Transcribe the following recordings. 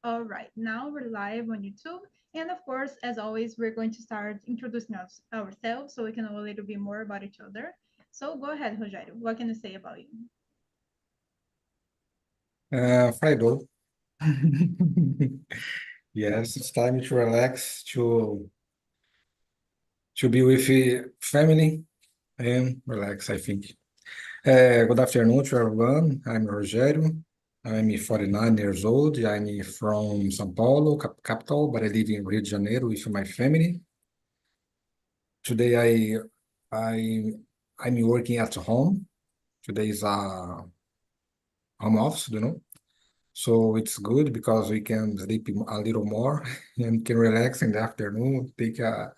All right, now we're live on YouTube. And of course, as always, we're going to start introducing ourselves so we can know a little bit more about each other. So go ahead, Rogério. What can you say about you? Friday. Yes, it's time to relax, to be with family and relax, I think. Good afternoon to everyone. I'm Rogério. I'm 49 years old. I'm from São Paulo, capital, but I live in Rio de Janeiro with my family. Today I I'm working at home. Today is a home office. So it's good because we can sleep a little more and can relax in the afternoon, take a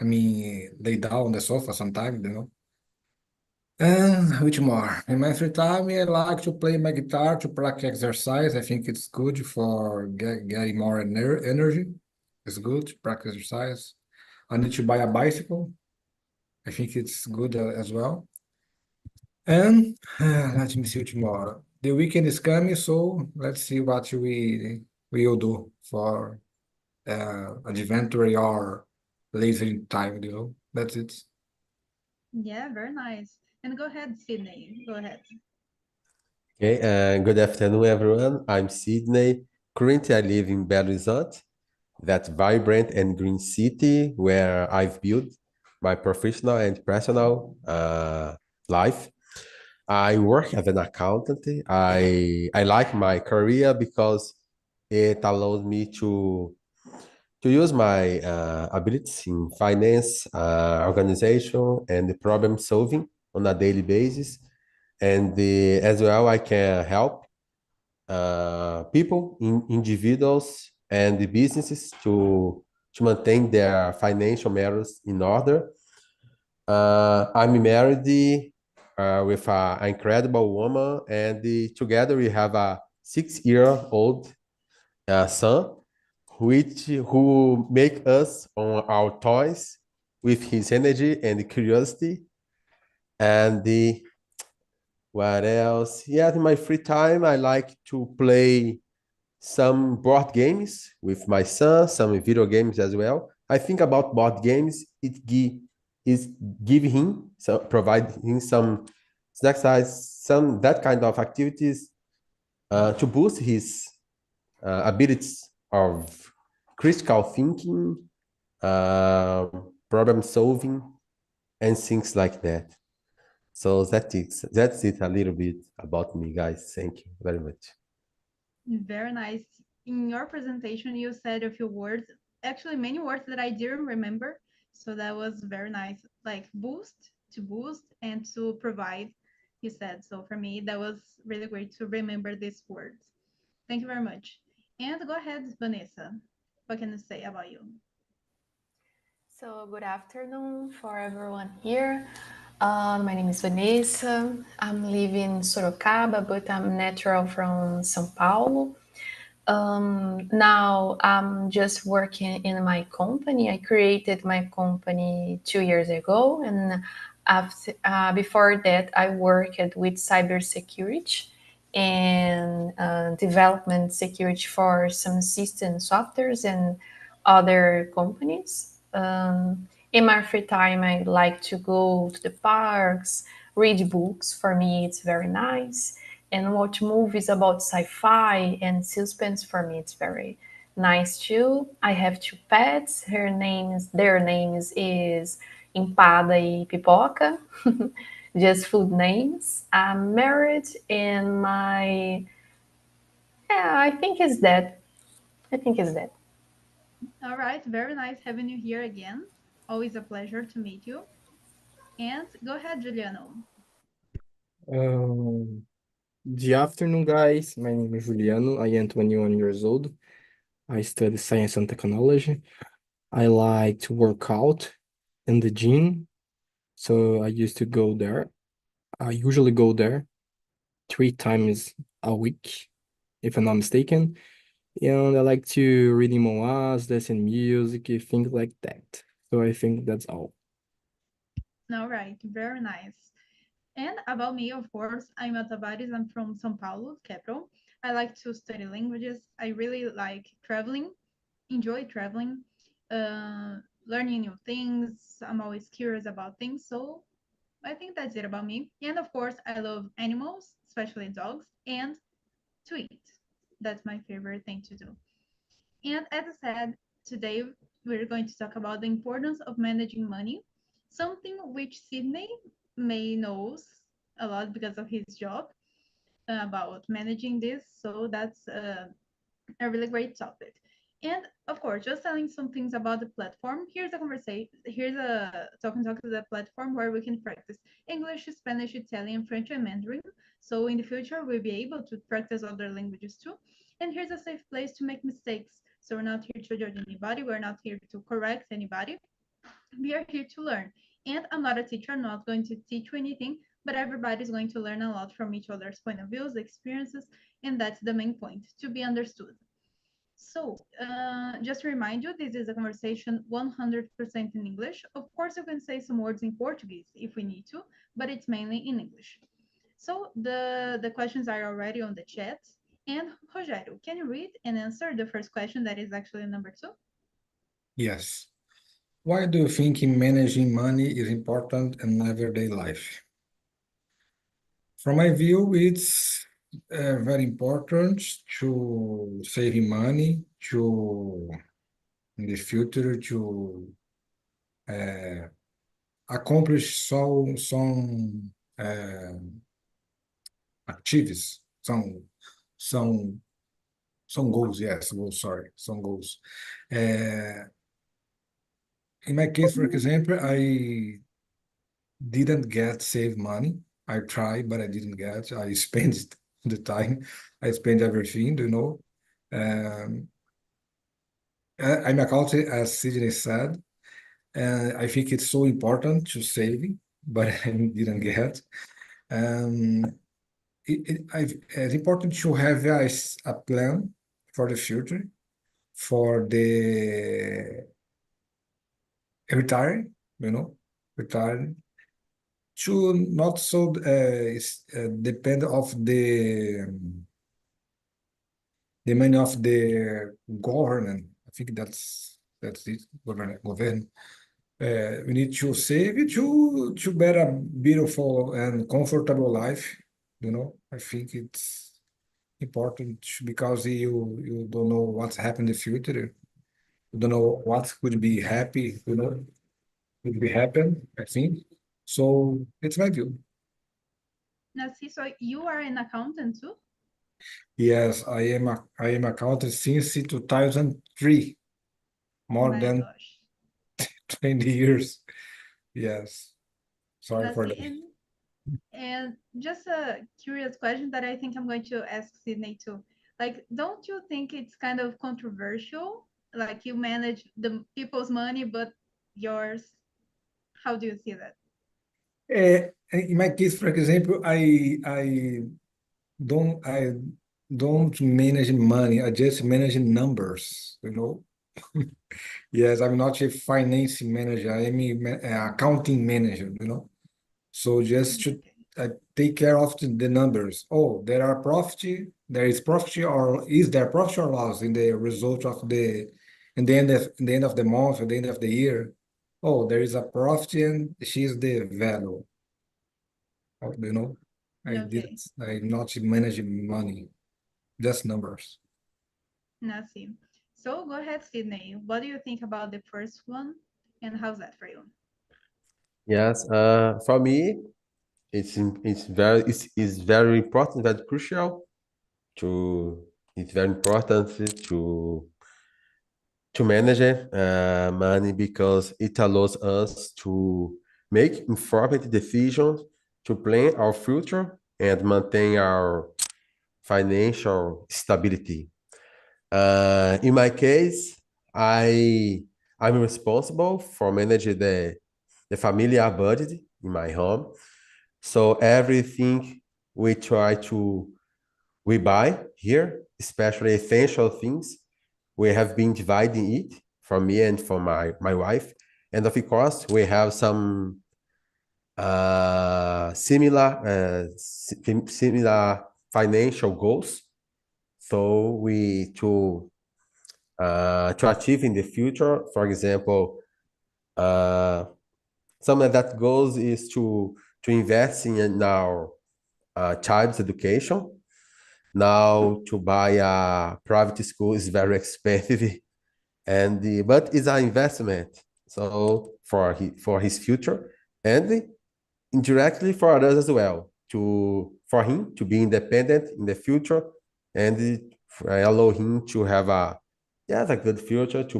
lay down on the sofa sometime. And which more? In my free time, I like to play my guitar to practice exercise. I think it's good for getting more energy. It's good to practice exercise. I need to buy a bicycle. I think it's good as well. And let me see tomorrow. The weekend is coming, so let's see what we will do for adventure or lazy time. That's it. Yeah, very nice. And go ahead, Sydney. Go ahead. Okay, good afternoon, everyone. I'm Sydney. Currently, I live in Belo Horizonte, that vibrant and green city where I've built my professional and personal life. I work as an accountant. I like my career because it allows me to use my abilities in finance, organization, and problem solving on a daily basis. And as well, I can help people, individuals, and the businesses to maintain their financial matters in order. I'm married with an incredible woman, and together we have a 6-year-old son, which who make us on our toys with his energy and curiosity. And what else? Yeah, in my free time, I like to play some board games with my son, some video games as well. I think about board games, is give him provide him some exercise, some that kind of activities to boost his abilities of critical thinking, problem solving, and things like that. So that's it a little bit about me, guys. Thank you very much. Very nice. In your presentation, you said a few words, actually, many words that I didn't remember. So that was very nice. Like boost, and to provide, you said. So for me, that was really great to remember these words. Thank you very much. And go ahead, Vanessa. What can you say about you? So, good afternoon for everyone here. My name is Vanessa. I'm living in Sorocaba, but I'm natural from São Paulo. Now I'm just working in my company. I created my company 2 years ago, and before that, I worked with cybersecurity and development security for some system softwares and other companies. In my free time, I like to go to the parks, read books. For me, it's very nice, and watch movies about sci-fi and suspense. For me, it's very nice too. I have two pets. Their names is Empada e Pipoca, just food names. I'm married, and my yeah, I think it's that. I think it's that. All right, very nice having you here again. Always a pleasure to meet you. And go ahead, Juliano. Um, Good afternoon, guys. My name is Juliano. I am 21 years old. I study science and technology. I like to work out in the gym. So I used to go there. I usually go there 3 times a week, if I'm not mistaken. And I like to read manhwas, listen music, things like that. So I think that's all. All right, very nice. And about me, of course, I'm a Tavares. I'm from São Paulo, capital. I like to study languages. I really like traveling, enjoy traveling, uh, learning new things. I'm always curious about things. So I think that's it about me. And of course, I love animals, especially dogs, and to eat. That's my favorite thing to do. And as I said, today we're going to talk about the importance of managing money, something which Sydney may knows a lot because of his job about managing this. So that's a really great topic. And of course, just telling some things about the platform. Here's a conversation. Here's a talk to the platform where we can practice English, Spanish, Italian, French, and Mandarin. So in the future, we'll be able to practice other languages too. And here's a safe place to make mistakes. So we're not here to judge anybody. We're not here to correct anybody. We are here to learn. And I'm not a teacher. I'm not going to teach you anything. But everybody's going to learn a lot from each other's point of views, experiences, and that's the main point to be understood. So, just to remind you, this is a conversation 100% in English. Of course, you can say some words in Portuguese if we need to, but it's mainly in English. So, the questions are already on the chat. And, Rogério, can you read and answer the first question that is actually number 2? Yes. Why do you think managing money is important in everyday life? From my view, it's very important to saving money to in the future to accomplish some activities, some some goals. Yes, goals. Sorry, some goals. Uh, in my case, for example, I didn't get save money. I tried, but I didn't get. I spent the time. I spent everything, you know. Um, I'm accountant, as Sydney said, and I think it's so important to save, but I didn't get. Um, it's important to have a plan for the future, for the retiring, you know, retiring, to not so depend of the money of the government. I think that's it, government. We need to save it to better a beautiful and comfortable life. You know, I think it's important because you don't know what's happening in the future. You don't know what could be happy. You know, could be happen. I think so. It's my view. Now, see, so you are an accountant too? Yes, I am accountant since 2003, more My than gosh. 20 years. Yes, sorry Now, for see, that. and just a curious question that I think I'm going to ask Sydney too. Like, don't you think it's kind of controversial? Like, you manage the people's money, but yours. How do you see that? In my case, for example, I don't manage money. I just manage numbers, you know. Yes, I'm not a finance manager. I'm a accounting manager, you know. So just to Okay. take care of the numbers. Oh, there is profit or is there profit or loss in the result of in the end of the month, at the end of the year. Oh, there is a profit and she's the value. You know, Okay. I'm not managing money, just numbers. Now, see. So go ahead, Sydney. What do you think about the first one, and how's that for you? Yes, for me, it's very important, very crucial to it's very important to manage money because it allows us to make informed decisions to plan our future and maintain our financial stability. In my case, I'm responsible for managing the familiar budget in my home. So everything we try to we buy here, especially essential things, we have been dividing it for me and for my wife. And of course, we have similar financial goals. So to achieve in the future, for example, some of that goals is to invest in our child's education. Now to buy a private school is very expensive, but it's an investment. So for his future, and indirectly for others as well, for him to be independent in the future, and allow him to have a good future, to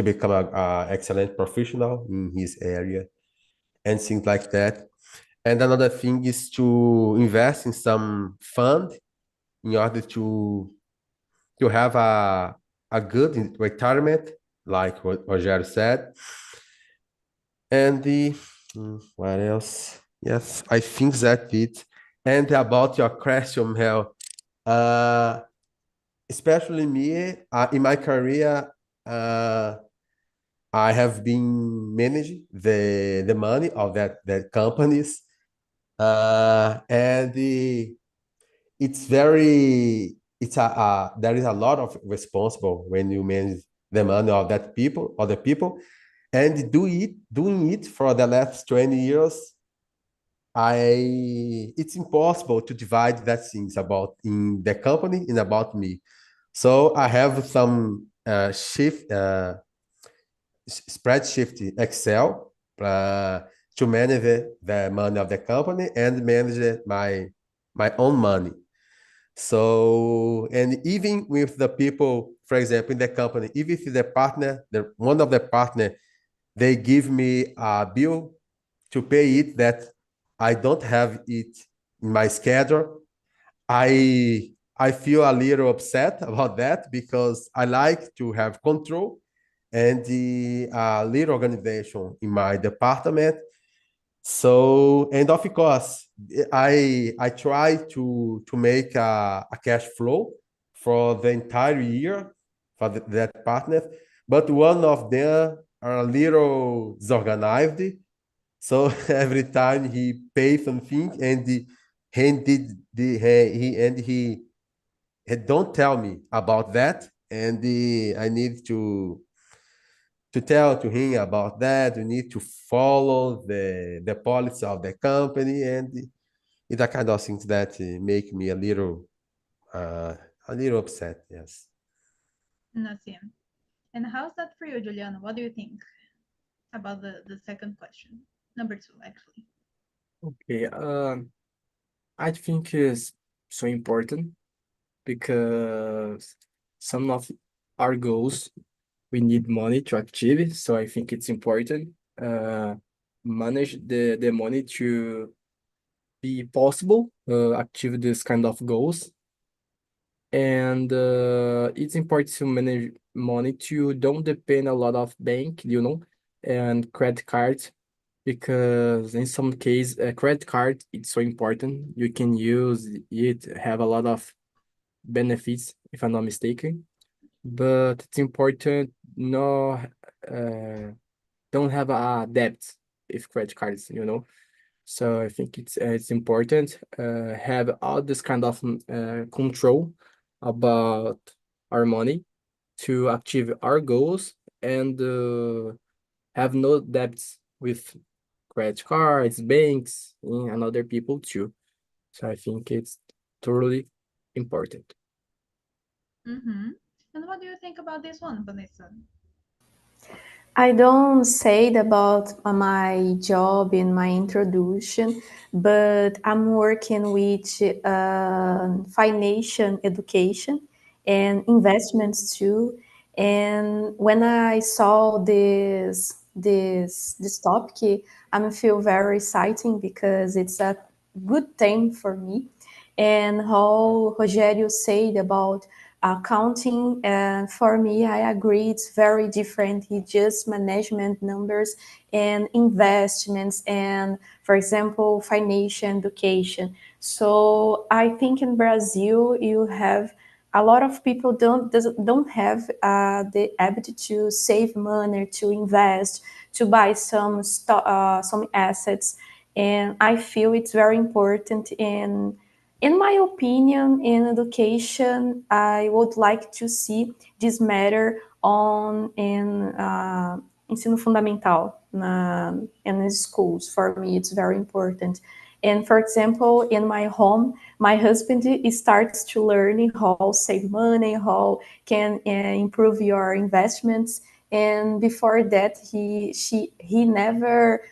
become a excellent professional in his area and things like that. And another thing is to invest in some fund in order to have a good retirement, like what Rogério said. And what else? Yes, I think that's it. And about your question, Mel, uh, especially me, in my career, I have been managing the money of that companies, and there is a lot of responsible when you manage the money of that people, other people, and doing it for the last 20 years. It's impossible to divide that things about in the company and about me. So I have some spreadsheet Excel to manage the money of the company and manage my own money. So, and even with the people, for example, in the company, even if the partner, one of the partner, they give me a bill to pay it that I don't have it in my schedule, I feel a little upset about that because I like to have control and the little organization in my department. So, and of course, I try to make a cash flow for the entire year for that partner, but one of them are a little disorganized. So every time he pays something and he don't tell me about that, and I need to tell to him about that. We need to follow the policy of the company, and it's a kind of things that make me uh, a little upset. Yes. Nothing. And how's that for you, Juliana? What do you think about the second question? Number two, actually. Okay, I think is so important because some of our goals we need money to achieve. So I think it's important manage the money to be possible achieve this kind of goals. And it's important to manage money to don't depend a lot of bank, and credit cards because in some case a credit card it's so important. You can use it, have a lot of benefits if I'm not mistaken, but it's important no don't have a debt if credit cards. So I think it's important have all this kind of control about our money to achieve our goals and have no debts with credit cards, banks, and other people too. So I think it's totally important. Mm-hmm. And what do you think about this one, Vanessa? I don't say it about my job in my introduction, but I'm working with financial education and investments too. And when I saw this topic, I feel very exciting because it's a good thing for me. And how Rogério said about accounting, and for me I agree it's very different. It's just management numbers and investments and, for example, financial education. So I think in Brazil you have a lot of people don't have the ability to save money, to invest, to buy some assets, and I feel it's very important. In my opinion, in education, I would like to see this matter on in ensino fundamental in schools. For me, it's very important. And for example, in my home, my husband starts to learn how save money, how can improve your investments. And before that, he never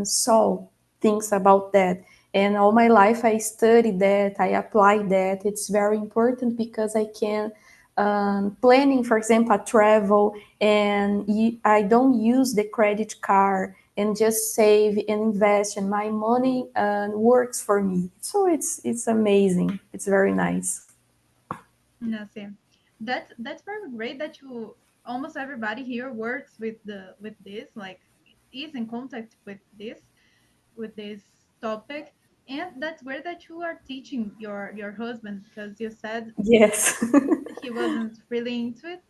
saw things about that. And all my life, I studied that, I applied that. It's very important because I can planning, for example, a travel, and I don't use the credit card and just save and invest, and my money works for me. So it's amazing. It's very nice. Yeah, same. That's very great that you almost everybody here works with this, like is in contact with this topic. And that's great that you are teaching your husband, because you said Yes. he wasn't really into it,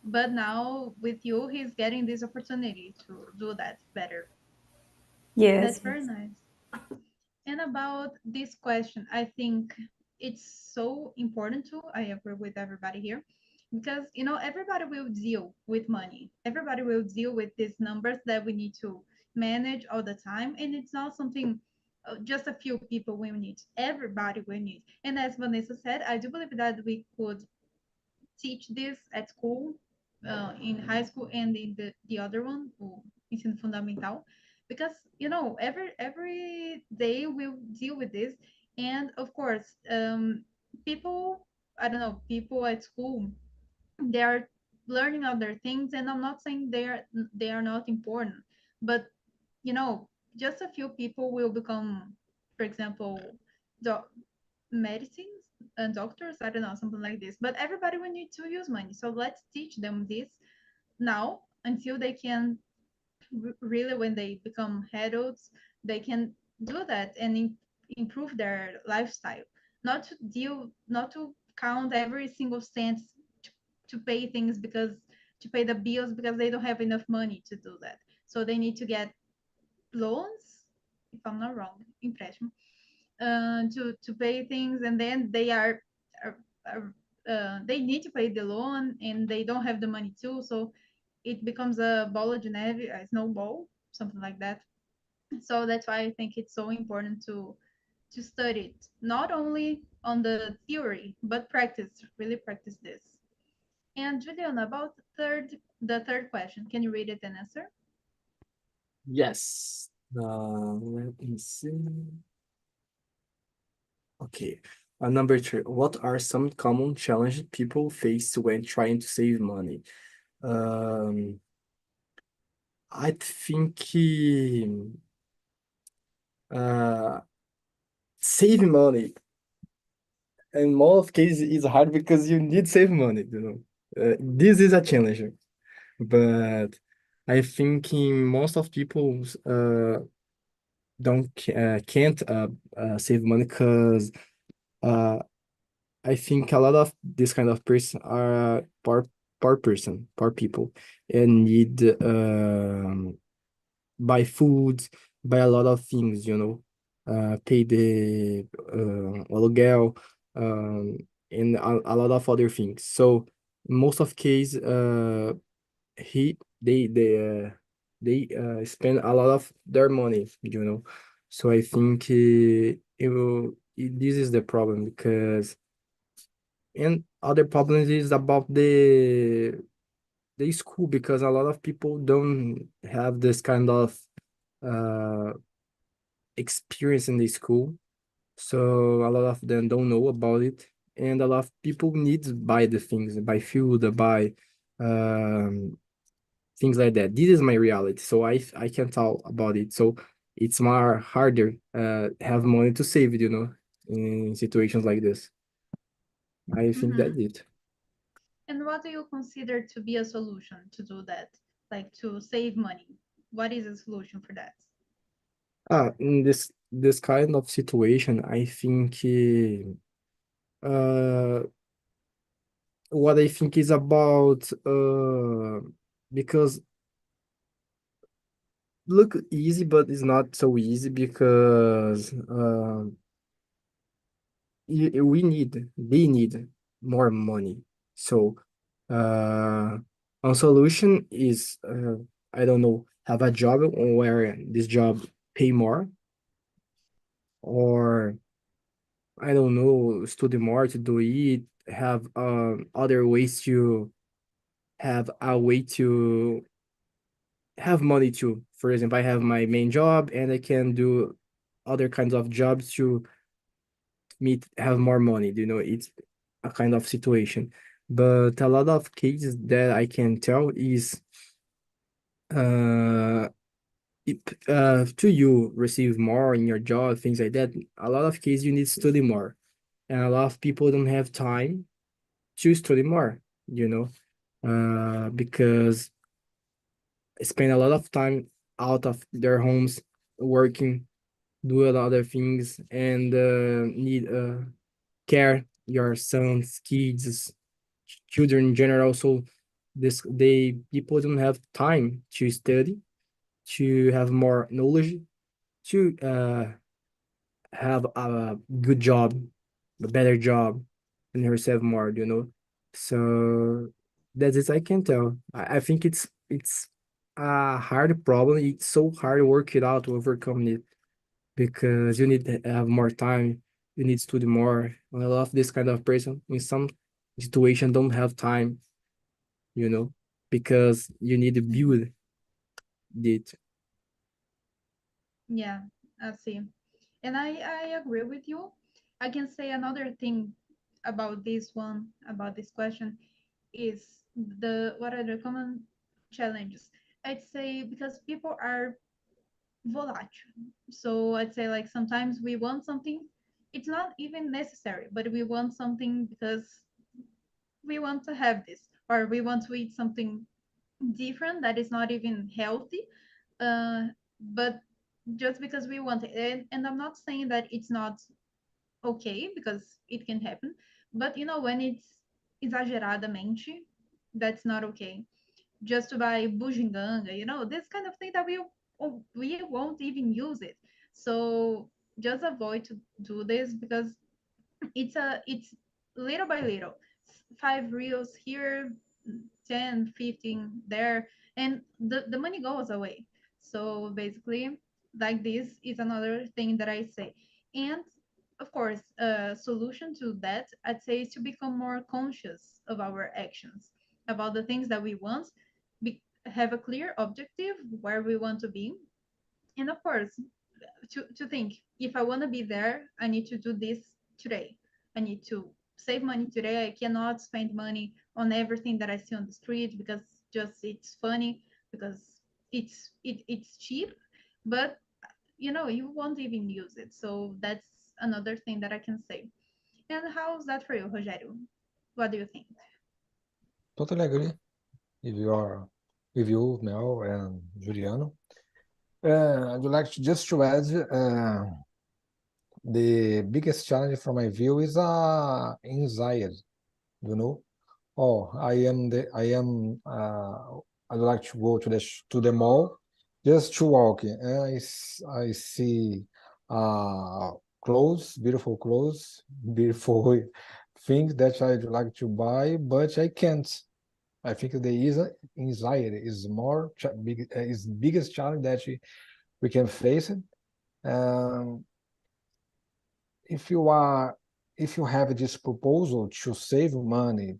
but now with you he's getting this opportunity to do that better. Yes. That's very nice. And about this question, I think it's so important too. I agree with everybody here, because everybody will deal with money. Everybody will deal with these numbers that we need to manage all the time, and it's not something just a few people will need. Everybody will need. And as Vanessa said, I do believe that we could teach this at school, in high school, and in the other one, o ensino fundamental, because every day we'll deal with this. And of course, people, I don't know, people at school, they are learning other things, and I'm not saying they are not important, but just a few people will become, for example, medicines and doctors, I don't know, something like this. But everybody will need to use money, so let's teach them this now, until they can really, when they become adults, they can do that and improve their lifestyle, not to count every single cent to, to pay things, because to pay the bills, because they don't have enough money to do that. So they need to get loans, if I'm not wrong, impression, to pay things, and then are, they need to pay the loan, and they don't have the money too, so it becomes a bola de neve, a snowball, something like that. So that's why I think it's so important to study it, not only on the theory, but practice, really practice this. And Juliana, about the third question, can you read it and answer? Yes. Let me see. Okay. Number three, what are some common challenges people face when trying to save money? Um, I think uh, saving money in most cases is hard because you need save money, you know. This is a challenge, but I think in most of people can't save money because uh I think a lot of this kind of person are poor people and need buy food, buy a lot of things, you know, pay the aluguel, and a lot of other things. So most of case, he they spend a lot of their money, you know. So I think this is the problem because and other problems is about the school because a lot of people don't have this kind of uh experience in the school, so a lot of them don't know about it, and a lot of people need to buy the things, buy food, buy um things like that. This is my reality, so I can talk about it. So it's more harder have money to save it, you know, in situations like this. I think Hmm. that's it. And what do you consider to be a solution to do that, like to save money? What is a solution for that? In this kind of situation, I think uh what I think is about because look easy, but it's not so easy because they need more money. So one solution is I don't know, have a job where this job pay more, or I don't know, study more to do it, have other ways to have a way to have money too. For example, I have my main job and I can do other kinds of jobs to meet have more money. You know, it's a kind of situation. But a lot of cases that I can tell is uh it, to you receive more in your job, things like that. A lot of cases you need to study more. And a lot of people don't have time to study more, you know, because spend a lot of time out of their homes working, do a lot of other things, and need care your sons, kids, children in general. So this they people don't have time to study, to have more knowledge, to have a good job, a better job, and herself more, you know. So that's it. I can tell. I think it's a hard problem. It's so hard to work it out to overcome it because you need to have more time. You need to study more. I love this kind of person. In some situation, don't have time, you know, because you need to Mhm. build it. Yeah, I see. And I agree with you. I can say another thing about this one, about this question, is the what are the common challenges? I'd say because people are volatile. So I'd say like sometimes we want something, it's not even necessary, but we want something because we want to have this, or we want to eat something different that is not even healthy. Uh, but just because we want it, and I'm not saying that it's not okay because it can happen, but you know when it's exageradamente, that's not okay. Just to buy bujinganga, you know, this kind of thing that we won't even use it. So just avoid to do this because it's little by little, five reels here, 10, 15 there, and the money goes away. So basically, like this is another thing that I say. And of course, a solution to that, I'd say, is to become more conscious of our actions, about the things that we want, have a clear objective where we want to be, and of course, to think, if I want to be there, I need to do this today. I need to save money today. I cannot spend money on everything that I see on the street because just it's funny, because it's cheap, but you know you won't even use it. So that's another thing that I can say. And how's that for you, Rogério? What do you think? Totally agree with you, Mel and Juliano. I'd like to just to add, the biggest challenge from my view is anxiety, you know. Oh, I'd like to go to the mall just to walk. And I see uh clothes, beautiful clothes, beautiful things that I'd like to buy, but I can't. I think anxiety is is biggest challenge that we can face it. Um, if you are if you have this proposal to save money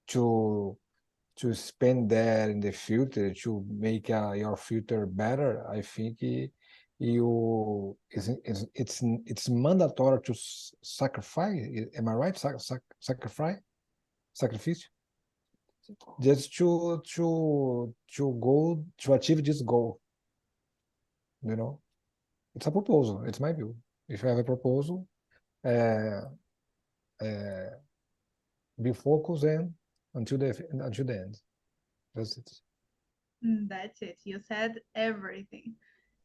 to spend that in the future to make your future better, I think you it's mandatory to sacrifice. Am I right? Sacrifice, just to go to achieve this goal. You know, it's a proposal. It's my view. If you have a proposal, uh, uh, be focused and until the end. That's it. That's it. You said everything.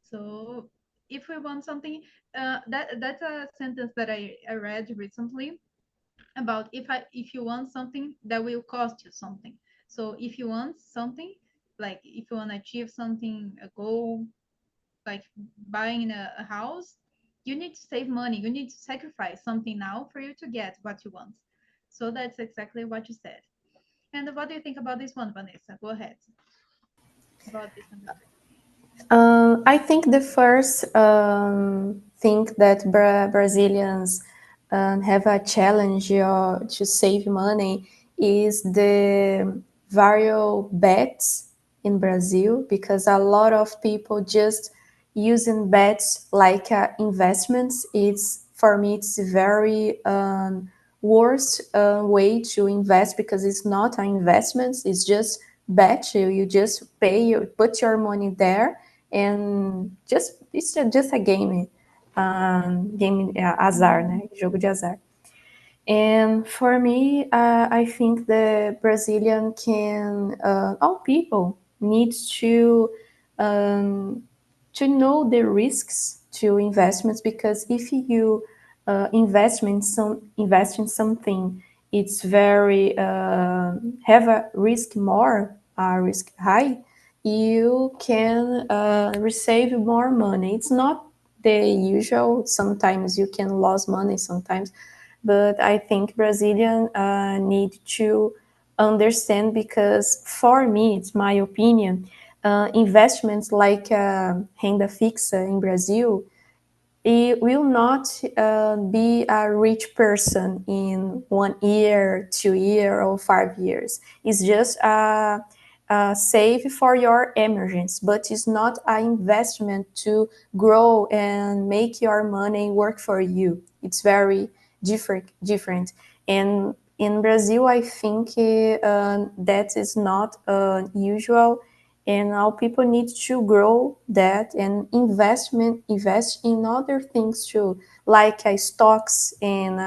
So if we want something, that's a sentence that I read recently. about if you want something that will cost you something. So if you want something, like if you want to achieve something, a goal, like buying a house, you need to save money. You need to sacrifice something now for you to get what you want. So that's exactly what you said. And what do you think about this one, Vanessa? Go ahead. About this number three. I think the first thing that Brazilians have a challenge to save money is the variable bets in Brazil, because a lot of people just using bets like investments. It's for me it's very worst way to invest, because it's not an investment, it's just bet. You just pay, you put your money there, and just it's just a game, game azar, né? Jogo de azar. And for me, I think the Brazilian can, all people need um, to know the risks to investments, because if you invest in something, it's very have a risk more, risk high, you can receive more money. It's not the usual. Sometimes you can lose money sometimes, but I think Brazilian need to understand, because for me, it's my opinion, investments like renda fixa in Brazil, it will not be a rich person in 1 year, 2 year, or 5 years. It's just a save for your emergence, but it's not an investment to grow and make your money work for you. It's very different. And in Brazil, I think that is not usual, and all people need to grow that and invest in other things too, like stocks and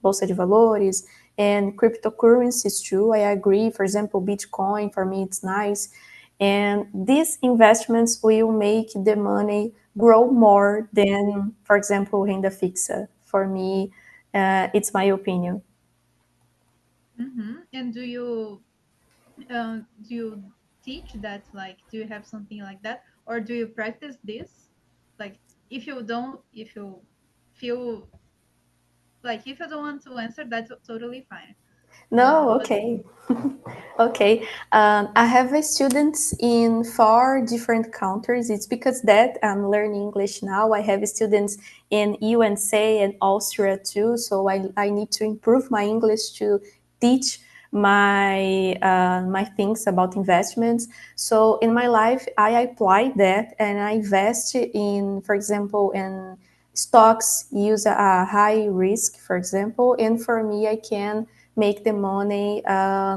bolsa de valores and cryptocurrencies too. I agree. For example, Bitcoin, for me it's nice, and these investments will make the money grow more than, for example, renda fixa. For me, it's my opinion. And do you teach that? Like, do you have something like that, or do you practice this? Like, if you don't, if you feel like if you don't want to answer, that's totally fine. No, But okay. Okay. I have students in 4 different countries. It's because that I'm learning English now. I have students in USA and Austria too. So I need to improve my English to teach my things about investments. So in my life, I apply that and I invest in, for example, in stocks, use a high risk, for example. And for me, I can make the money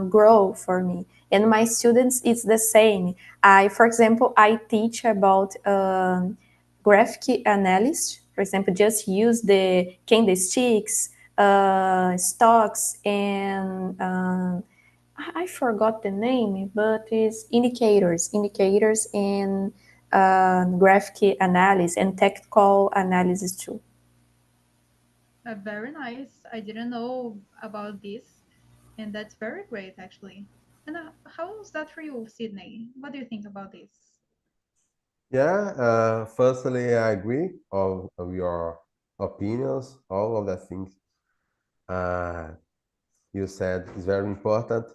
grow for me. And my students, it's the same. For example, I teach about graphic analysis. For example, just use the candlesticks, stocks, and I forgot the name, but it's indicators, and graphic analysis and technical analysis too. very nice. I didn't know about this, and that's very great, actually. And how was that for you, Sydney? What do you think about this? Yeah, firstly, I agree of your opinions, all of the things uh, you said is very important.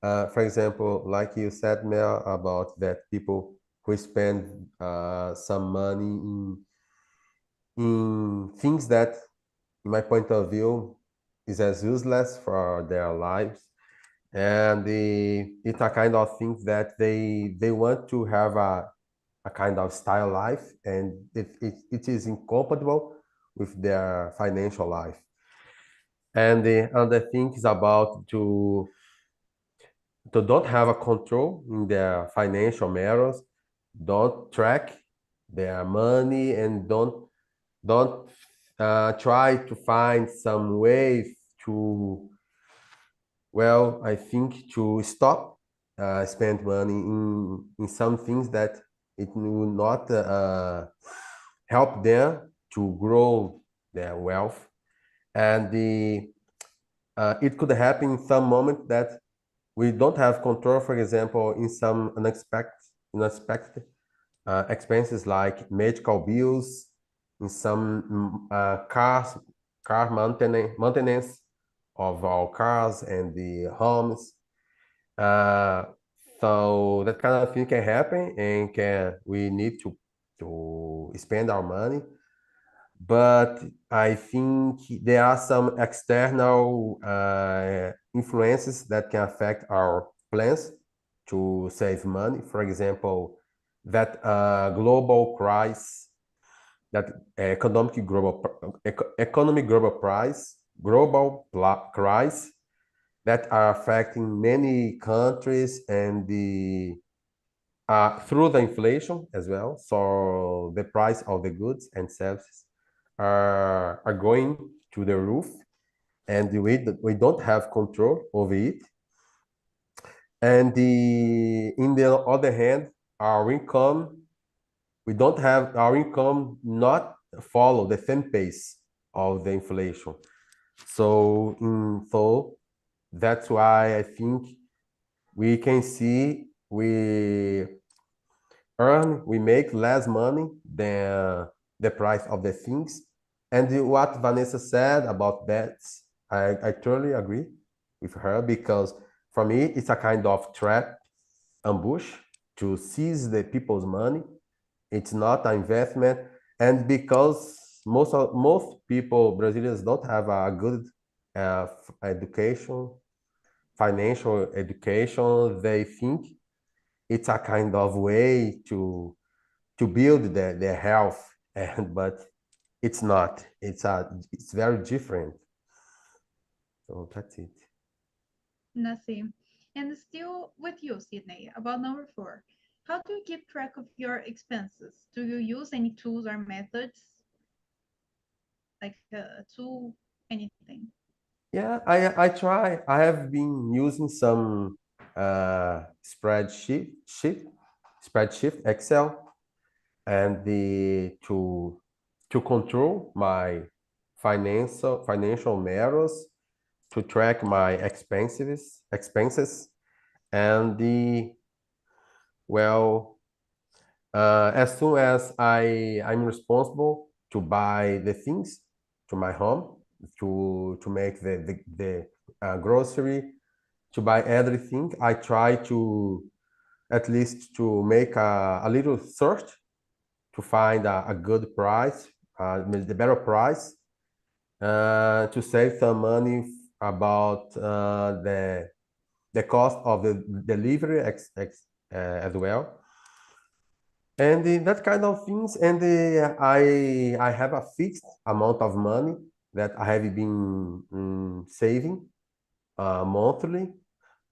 For example, like you said, Mel, about that people who spend some money in things that, in my point of view, is as useless for their lives, and it's a kind of thing that they want to have a kind of style life, and it is incompatible with their financial life. And the other thing is about to don't have a control in their financial matters, don't track their money, and don't try to find some way to, well, I think, to stop spend money in some things that it will not help them to grow their wealth. And it could happen in some moment that we don't have control, for example, in some unexpected expenses like medical bills, in some car maintenance of our cars and the homes. Uh, so that kind of thing can happen, and we need to spend our money. But I think there are some external influences that can affect our plans to save money. For example, that global crisis, that economic global crisis that are affecting many countries and through the inflation as well. So the price of the goods and services are going to the roof, and we don't have control over it. And in the other hand, our income, we don't have our income not follow the same pace of the inflation. So that's why I think we can see we make less money than the price of the things. And what Vanessa said about that, I totally agree with her, because for me, it's a kind of trap, ambush to seize the people's money. It's not an investment. And because most people, Brazilians, don't have a good education, financial education, they think it's a kind of way to build their health, but it's not. It's very different. So that's it. Nothing. And still with you, Sydney, about number 4. How do you keep track of your expenses? Do you use any tools or methods? Like a tool, anything? Yeah, I try. I have been using some spreadsheet Excel, and to control my financial matters, to track my expenses, and well, as soon as I'm responsible to buy the things to my home, to make the grocery, to buy everything, I try to at least to make a little search to find a good price, the better price, to save some money about the cost of the delivery as well, and that kind of things. And I have a fixed amount of money that I have been saving monthly,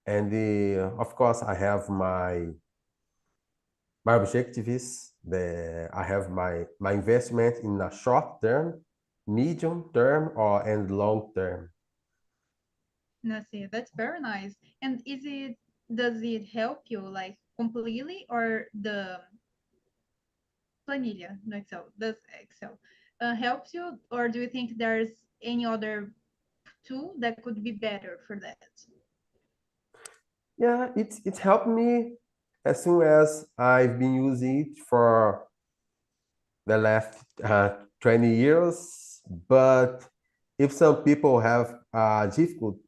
and of course I have my objective is I have my investment in a short term, medium term, and long term. Nothing. That's very nice. And does it help you like completely, or the planilla no Excel, does Excel helps you, or do you think there's any other tool that could be better for that? Yeah, it's helped me as soon as I've been using it for the last 20 years. But if some people have difficult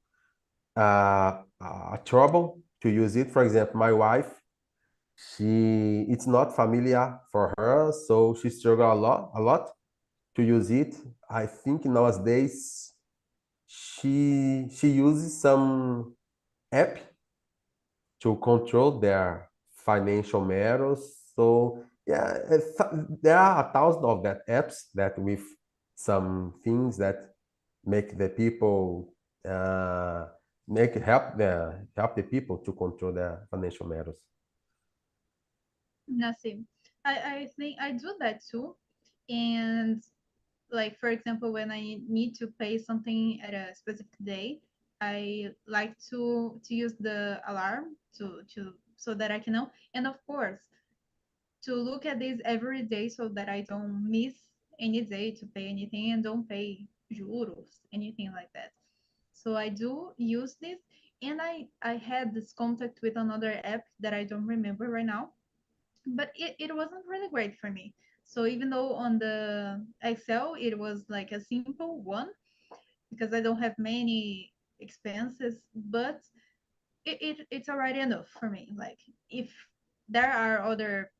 trouble to use it, for example, my wife, it's not familiar for her, so she struggle a lot to use it. I think nowadays she uses some app to control their financial matters. So yeah, there are 1,000 of that apps that with some things that make the people help the people to control their financial matters. Nothing. I think I do that too. And like for example, when I need to pay something at a specific day, I like to use the alarm to so that I can know. And of course, to look at this every day so that I don't miss any day to pay anything and don't pay juros, anything like that. So I do use this, and I had this contact with another app that I don't remember right now, but it wasn't really great for me. So even though on the Excel it was like a simple one, because I don't have many expenses, but it's already enough for me. Like if there are other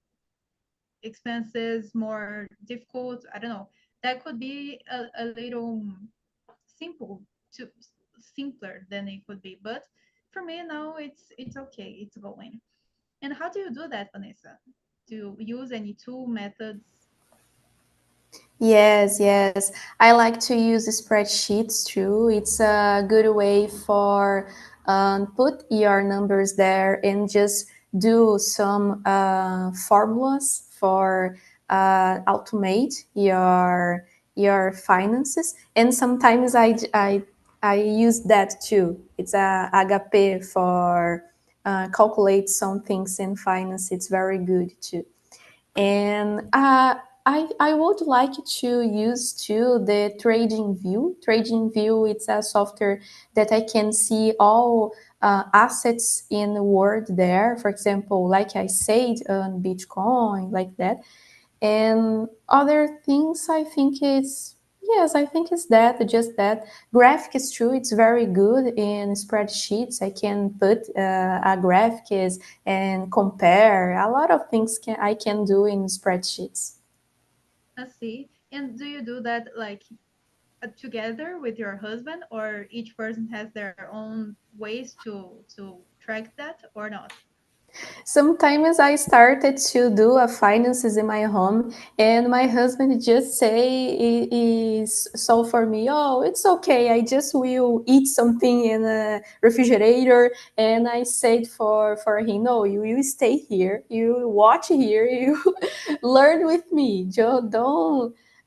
expenses more difficult, I don't know, that could be a little simple to simpler than it could be. But for me now it's okay, it's going. And how do you do that, Vanessa? Do you use any tool methods? Yes, yes. I like to use spreadsheets too. It's a good way for put your numbers there and just do some formulas for automate your finances. And sometimes I use that too. It's a HP for calculate some things in finance. It's very good too. And I would like to use too the Trading View. Trading View, it's a software that I can see all assets in the world there. For example, like I said, on Bitcoin, like that. And other things, I think it's, yes, I think it's that, just that. Graphics too, it's very good in spreadsheets. I can put a graphics and compare. A lot of things I can do in spreadsheets. I see. And do you do that like together with your husband, or each person has their own ways to track that, or not? Sometimes I started to do a finances in my home, and my husband just say is so for me. Oh, it's okay. I just will eat something in a refrigerator, and I said for him, no, you stay here, you watch here, you learn with me. Joe,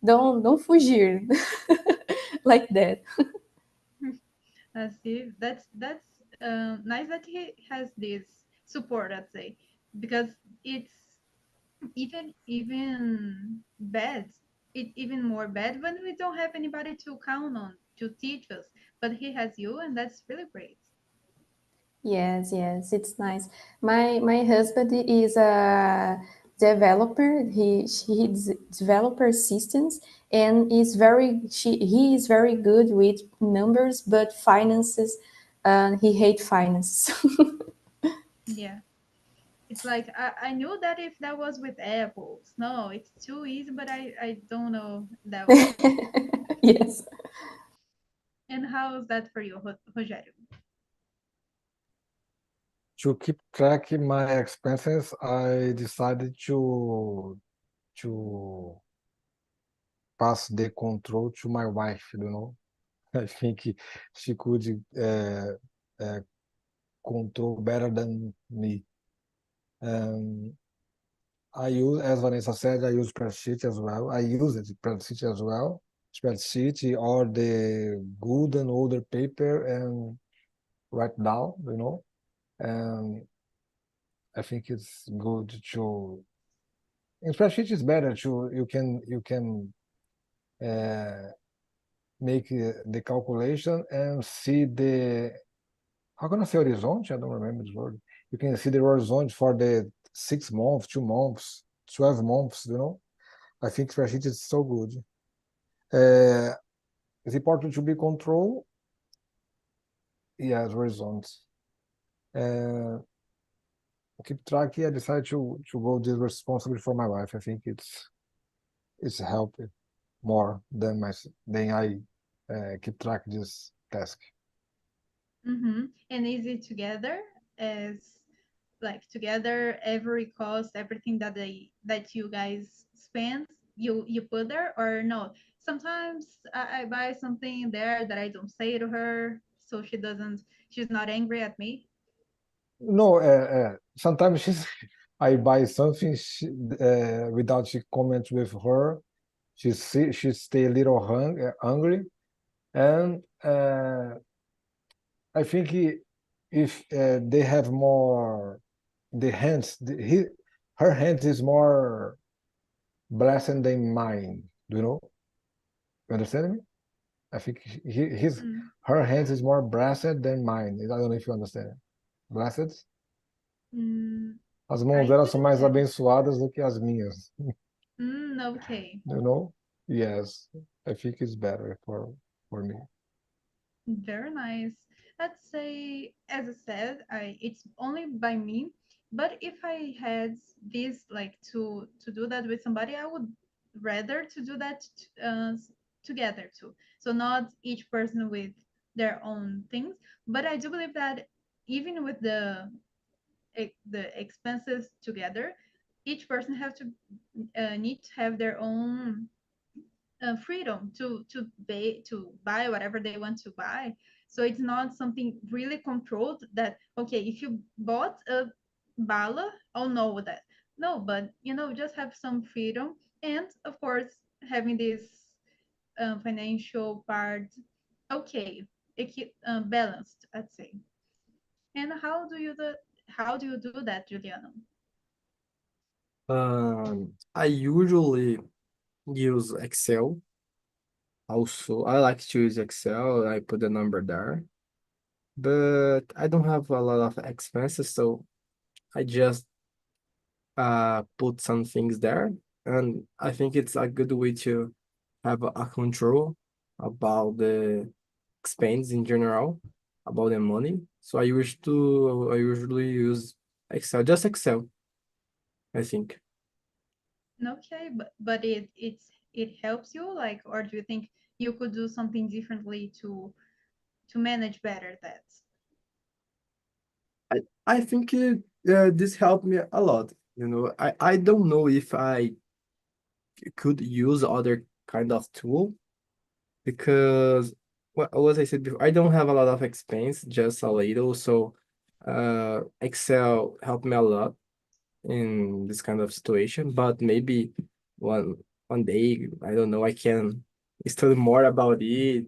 don't fugir like that. I see. That's nice that he has this support, I'd say, because it's even bad. It even more bad when we don't have anybody to count on to teach us. But he has you, and that's really great. Yes, yes, it's nice. My husband is a developer. He developer systems and he is very good with numbers, but finances. He hates finance. Yeah. It's like I knew that if that was with apples. No, it's too easy, but I don't know that one. Yes. And how's that for you, Rogério? To keep track of my expenses, I decided to pass the control to my wife, you know. I think she could control better than me. Um, I use, as Vanessa said, I use spreadsheet as well. I use it spreadsheet as well. Spreadsheet or the good and older paper and write down, you know. And I think it's good to. In spreadsheet is better to you can make the calculation and see the, how can I say horizonte? I don't remember this word. You can see the horizonte for the 6 months, 2 months, 12 months, you know. I think spreadsheet is so good. It's important to be control. Yes, horizonte. Keep track. I decided to go this responsibility for my wife. I think it's helped more than I keep track this task. And is it together as like together every cost, everything that you guys spend, you put there, or no? Sometimes I buy something there that I don't say to her, so she's not angry at me. No, sometimes I buy something without she comment with her. She stay a little hungry, and I think if they have more, the hands, her hands is more blessed than mine. Do you know? You understand me? I think his Mm, her hands is more brassed than mine. I don't know if you understand. Brassed? mm, As mãos I dela são couldn't mais tell. abençoadas do que as minhas. Okay. You know? Yes. I think it's better for me. Very nice. Let's say, as I said, it's only by me. But if I had this like to do that with somebody, I would rather to do that together too. So not each person with their own things. But I do believe that even with the expenses together, each person have to need to have their own freedom to buy whatever they want to buy. So it's not something really controlled that okay, if you bought a bala, I'll know that. No, but just have some freedom, and of course having this financial part okay, balanced, I'd say. And how do you do that, Juliano? I usually use Excel. Also, I like to use Excel. I put the number there, but I don't have a lot of expenses, so I just put some things there, and I think it's a good way to have a control about the expense in general, about the money. So I usually use Excel, just Excel, I think. Okay, but it helps you, like, or do you think you could do something differently to manage better that? I think this helped me a lot. You know, I don't know if I could use other kind of tool because well, as I said before, I don't have a lot of expense, just a little. So Excel helped me a lot in this kind of situation. But maybe one one day, I don't know, I can study more about it,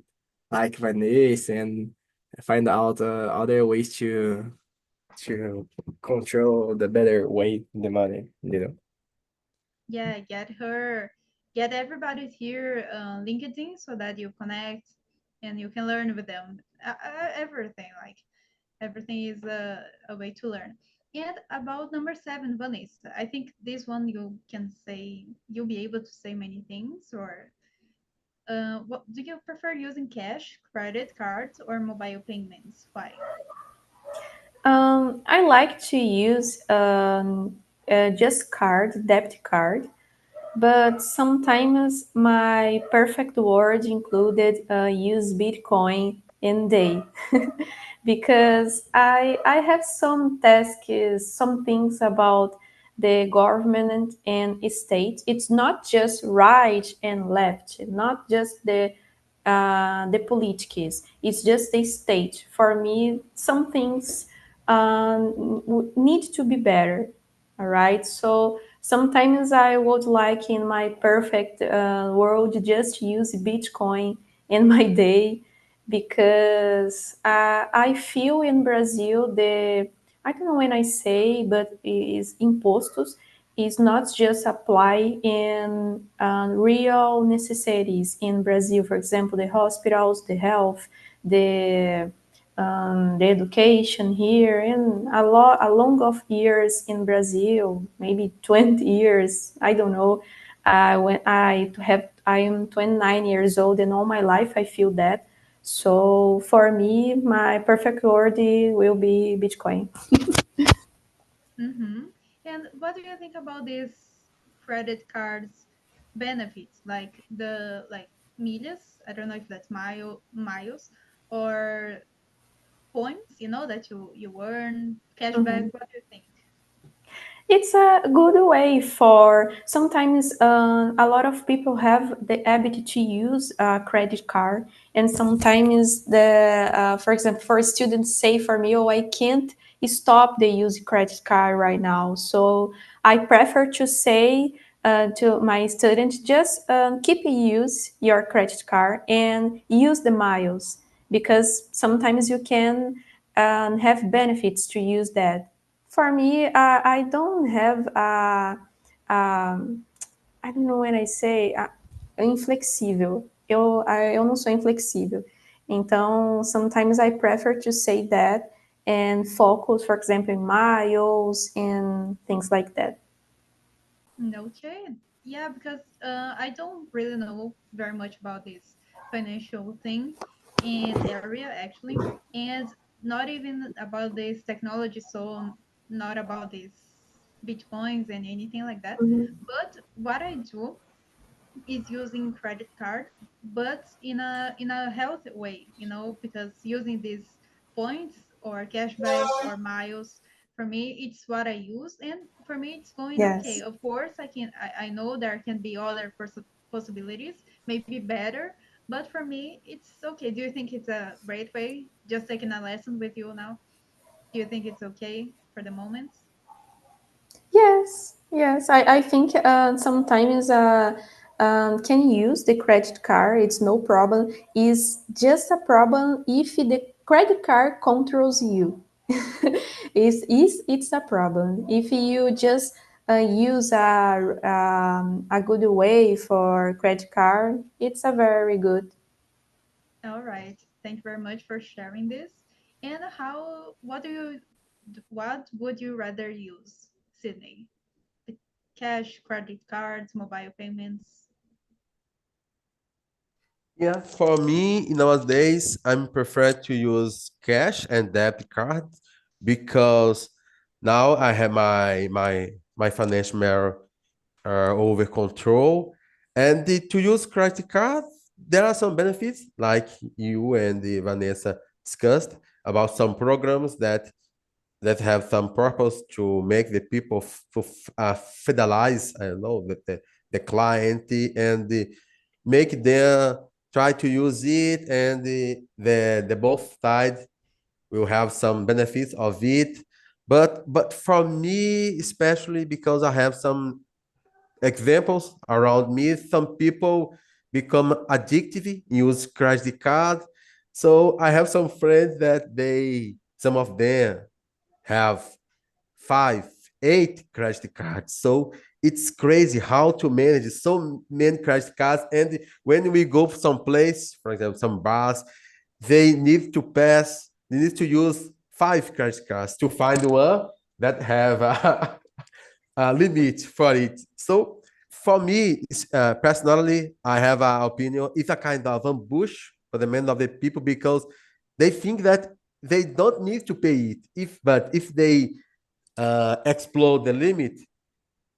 like Vanessa, and find out other ways to control the better way the money, you know. Yeah, get everybody here LinkedIn so that you connect and you can learn with them. Everything, like everything is a way to learn. And about number 7, Vanessa, I think this one you'll be able to say many things. Or what do you prefer, using cash, credit cards, or mobile payments? Why? I like to use just debit card, but sometimes my perfect word included use Bitcoin in day because I have some tasks, some things about the government and state. It's not just right and left, not just the politics. It's just the state. For me, some things need to be better. All right. So sometimes I would like in my perfect world just use Bitcoin in my day because I feel in Brazil I don't know when I say, but is impostos is not just apply in real necessities in Brazil. For example, the hospitals, the health, the the education here, and a long of years in Brazil, maybe 20 years, I don't know. When I am 29 years old, and all my life I feel that. So for me, my perfect word will be Bitcoin. Mm-hmm. And what do you think about these credit cards benefits, like milhas? I don't know if that's miles or points. That you earn cashback. Mhm. What do you think? It's a good way for sometimes a lot of people have the habit to use a credit card, and sometimes for example, for students say for me, oh, I can't stop the use credit card right now. So I prefer to say to my students, just keep use your credit card and use the miles because sometimes you can have benefits to use that. For me, I don't have um, I don't know when I say inflexible. eu não sou inflexível. Então, sometimes I prefer to say that and focus, for example, in miles and things like that. Okay. Yeah, because I don't really know very much about this financial thing in area actually, and not even about this technology. So not about these bitcoins and anything like that. But what I do is using credit card, but in a healthy way, because using these points or cashback or miles, for me it's what I use, and for me it's going okay. Yes. Of course, I know there can be other possibilities, maybe better, but for me it's okay. Do you think it's a great way? Just taking a lesson with you now. Do you think it's okay for the moment? Yes. I think sometimes can use the credit card. It's no problem. It's just a problem if the credit card controls you. It's a problem. If you just use a good way for credit card, it's a very good. All right. Thank you very much for sharing this. And what would you rather use, Sydney? The cash, credit cards, mobile payments? Yeah, for me nowadays, I'm prefer to use cash and debit card because now I have my financial matter over control, and to use credit card, there are some benefits like you and Vanessa discussed about some programs that have some purpose to make the people fidelize, I don't know, the client and make them try to use it, and the both sides will have some benefits of it. But for me, especially because I have some examples around me, some people become addictive, use credit card. So I have some friends that some of them have five, eight credit cards. So it's crazy how to manage so many credit cards. And when we go to some place, for example, some bars, they need to use five credit cards to find one that have a limit for it. So for me, personally, I have an opinion. It's a kind of ambush for the men of the people because they think that they don't need to pay it. But if they explode the limit,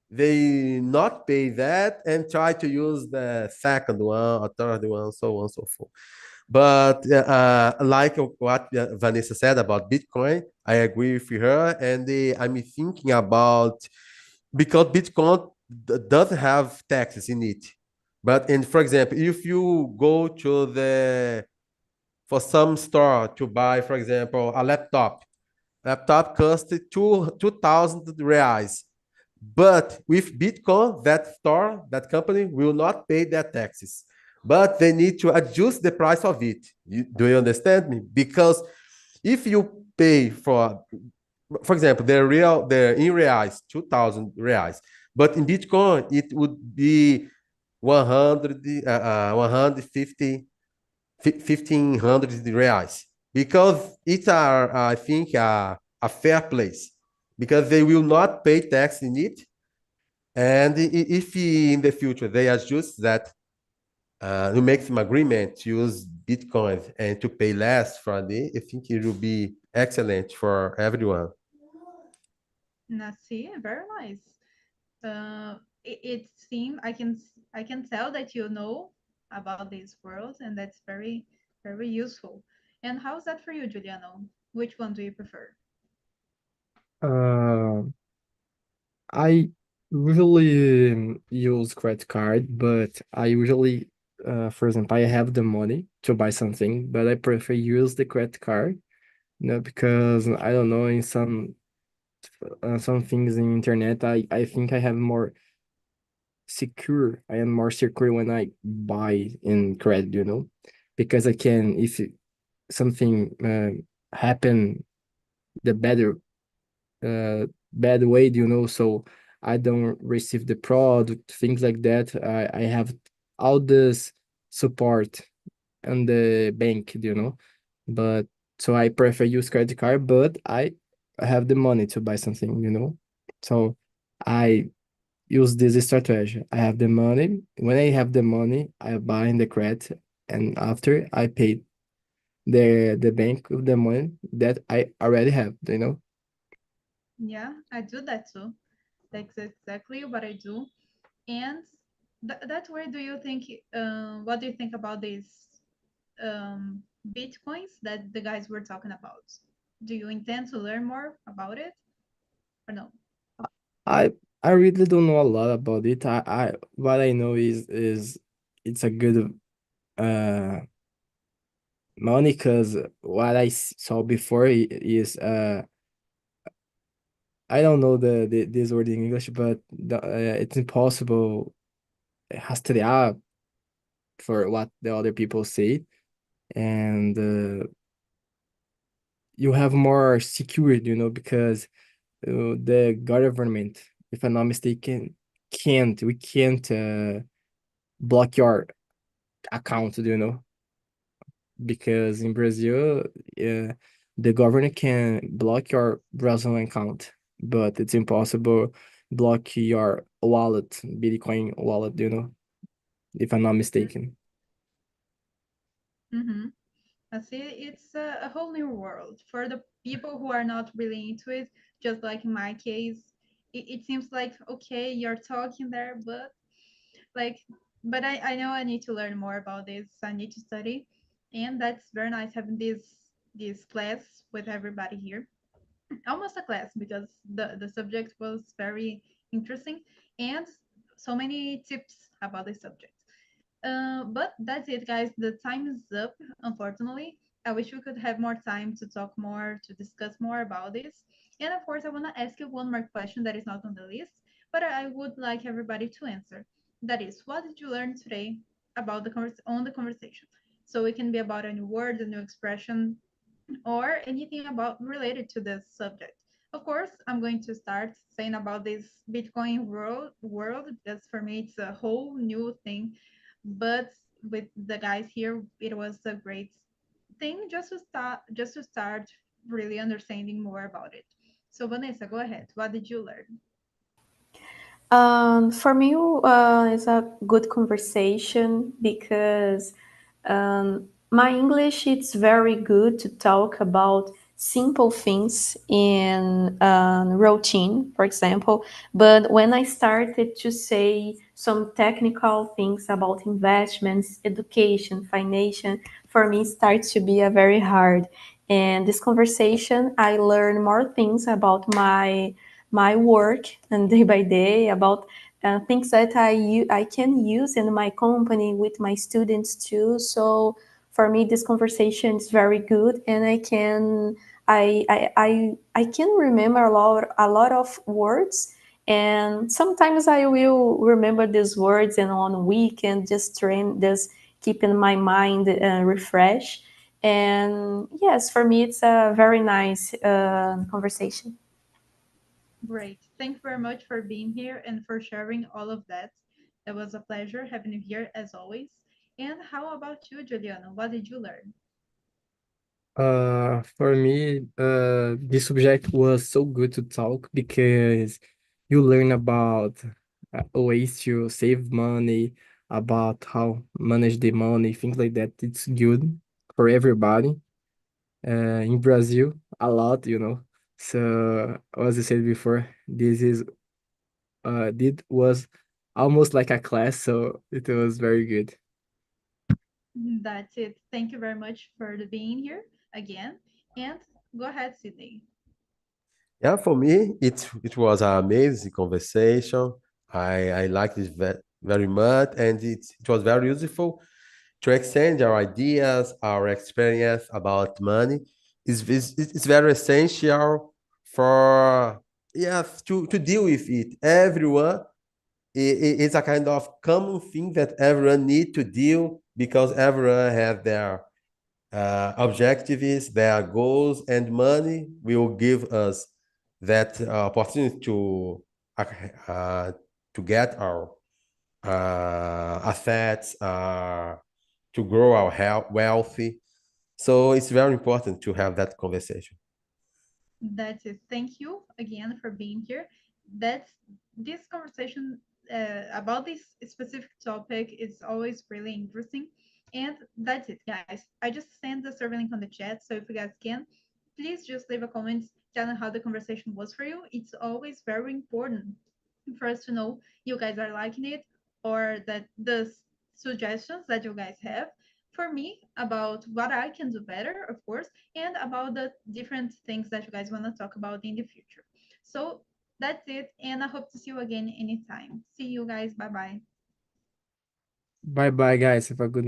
they not pay that and try to use the second one or third one, so on and so forth. But like what Vanessa said about Bitcoin, I agree with her, and I'm thinking about because Bitcoin doesn't have taxes in it. But and for example, if you go to the for some store to buy, for example, a laptop costs 2,000 reais. But with Bitcoin, that store, that company will not pay their taxes. But they need to adjust the price of it. Do you understand me? Because if you pay for example, the in reais, 2,000 reais, but in Bitcoin, it would be 100, 150, 1,500 reais because it's I think a fair place because they will not pay tax in it, and if in the future they adjust that to make some agreement to use Bitcoin and to pay less for it, I think it will be excellent for everyone. Now, see, very nice. It seems I can tell that you know about this world, and that's very useful. And how's that for you, Juliano? Which one do you prefer? Uh, I usually use credit card, but I usually, for example, I have the money to buy something, but I prefer use the credit card, because I don't know, in some things in internet, I think I am more secure when I buy in credit, because I can, if something happen the bad way, so I don't receive the product, things like that. I have all this support on the bank, you know. But so I prefer use credit card, but I have the money to buy something, you know. So I use this strategy. I have the money. When I have the money, I buy in the credit, and after I pay the bank with the money that I already have, you know. Yeah, I do that too. That's exactly what I do. And that way, do you think? What do you think about these bitcoins that the guys were talking about? Do you intend to learn more about it or no? I I really don't know a lot about it. I what I know is it's a good uh money because what I saw before is I don't know this word in English, but it's impossible rastrear for what the other people say, and you have more security, you know, because the government, if I'm not mistaken, we can't block your account, you know, because in Brazil, the government can block your Brazilian account, but it's impossible block your wallet, Bitcoin wallet, you know, if I'm not mistaken. Mm-hmm. I see it's a whole new world for the people who are not really into it. Just like in my case, it seems like okay, you're talking there, but like, but I know I need to learn more about this. I need to study, and that's very nice having this class with everybody here. Almost a class because the subject was very interesting and so many tips about the subject. But that's it, guys. The time is up, unfortunately. I wish we could have more time to talk more, to discuss more about this. And of course, I want to ask you one more question that is not on the list, but I would like everybody to answer. That is, what did you learn today about on the conversation? So it can be about a new word, a new expression, or anything about related to this subject. Of course, I'm going to start saying about this Bitcoin world because for me it's a whole new thing. But with the guys here, it was a great thing just to start really understanding more about it. So Vanessa, go ahead. What did you learn? For me, it's a good conversation because my English it's very good to talk about simple things in routine, for example. But when I started to say some technical things about investments, education, financial, for me, it starts to be a very hard. And this conversation, I learn more things about my work and day by day about things that I can use in my company with my students too. So for me, this conversation is very good, and I can remember a lot of words. And sometimes I will remember these words, and on weekend just train, just keeping my mind refresh. And yes, for me, it's a very nice conversation. Great. Thank you very much for being here and for sharing all of that. It was a pleasure having you here as always. And how about you, Juliana? What did you learn? For me, this subject was so good to talk because you learn about ways to save money, about how manage the money, things like that. It's good for everybody. In Brazil, a lot, you know. So as I said before, this was almost like a class, so it was very good. That's it. Thank you very much for being here again. And go ahead, Sydney. Yeah, for me, it was an amazing conversation. I liked it very much, and it was very useful to exchange our ideas, our experience about money. It's very essential for yes to deal with it. Everyone, it's a kind of common thing that everyone need to deal because everyone has their objectives, their goals, and money will give us that opportunity uh, uh, to get our assets, to grow our wealthy. So it's very important to have that conversation. That's it. Thank you again for being here. That's this conversation about this specific topic is always really interesting. And that's it, guys. I just sent the survey link on the chat. So if you guys can, please just leave a comment telling how the conversation was for you. It's always very important for us to know you guys are liking it or that the suggestions that you guys have for me about what I can do better, of course, and about the different things that you guys want to talk about in the future. So that's it, and I hope to see you again anytime. See you guys. Bye bye. Bye bye, guys. Have a good